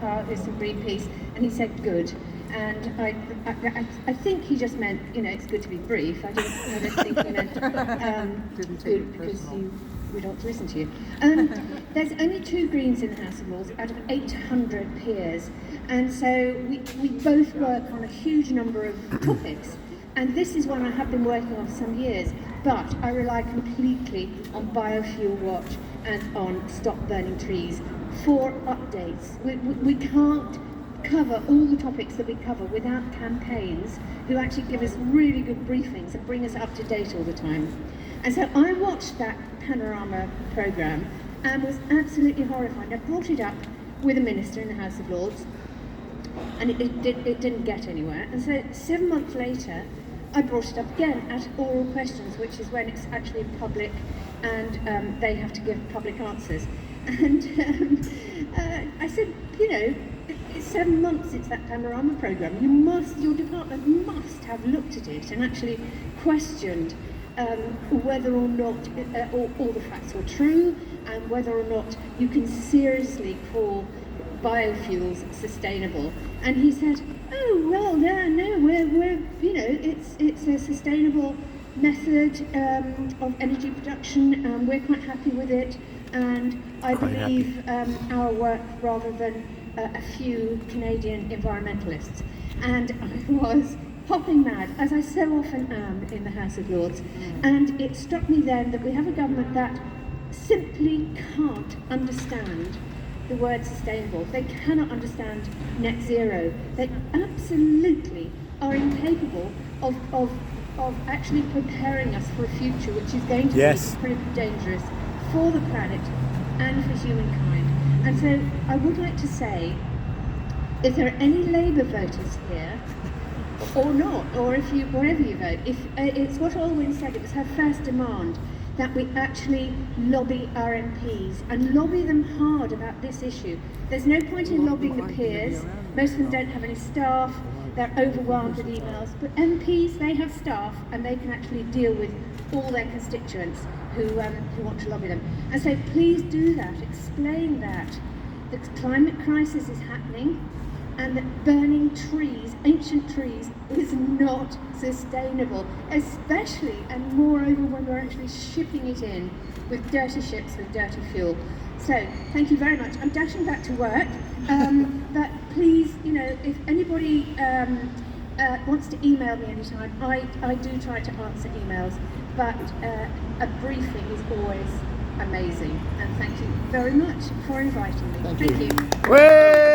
car is from Greenpeace, and he said good. And I think he just meant, it's good to be brief. I don't think he meant good because we don't listen to you. There's only 2 Greens in the House of Lords out of 800 peers, and so we both work on a huge number of topics. And this is one I have been working on for some years, but I rely completely on Biofuel Watch and on Stop Burning Trees for updates. We can't cover all the topics that we cover without campaigns who actually give us really good briefings and bring us up to date all the time. And so I watched that Panorama programme and was absolutely horrified. I brought it up with a minister in the House of Lords, and it didn't get anywhere. And so 7 months later, I brought it up again at oral questions, which is when it's actually in public and they have to give public answers. And I said, it's 7 months since that Panorama programme. Your department must have looked at it and actually questioned whether or not all the facts were true, and whether or not you can seriously call biofuels sustainable. And he said, oh well, no, we're it's a sustainable method of energy production, and we're quite happy with it. And I believe our work rather than a few Canadian environmentalists. And I was hopping mad, as I so often am in the House of Lords. And it struck me then that we have a government that simply can't understand the word sustainable. They cannot understand net zero. They absolutely are incapable of actually preparing us for a future which is going to be pretty dangerous for the planet and for humankind. And so I would like to say, if there are any Labour voters here, or not, or wherever you vote, if it's what Olwyn said, it was her first demand, that we actually lobby our MPs and lobby them hard about this issue. There's no point in lobbying the peers. Most of them don't have any staff, they're overwhelmed with emails, but MPs, they have staff and they can actually deal with all their constituents who want to lobby them. And so please do that, explain that the climate crisis is happening and that burning trees, ancient trees, is not sustainable, especially and moreover when we're actually shipping it in with dirty ships with dirty fuel. So, thank you very much. I'm dashing back to work, but please, if anybody wants to email me anytime, I do try to answer emails, but a briefing is always amazing. And thank you very much for inviting me. Thank you.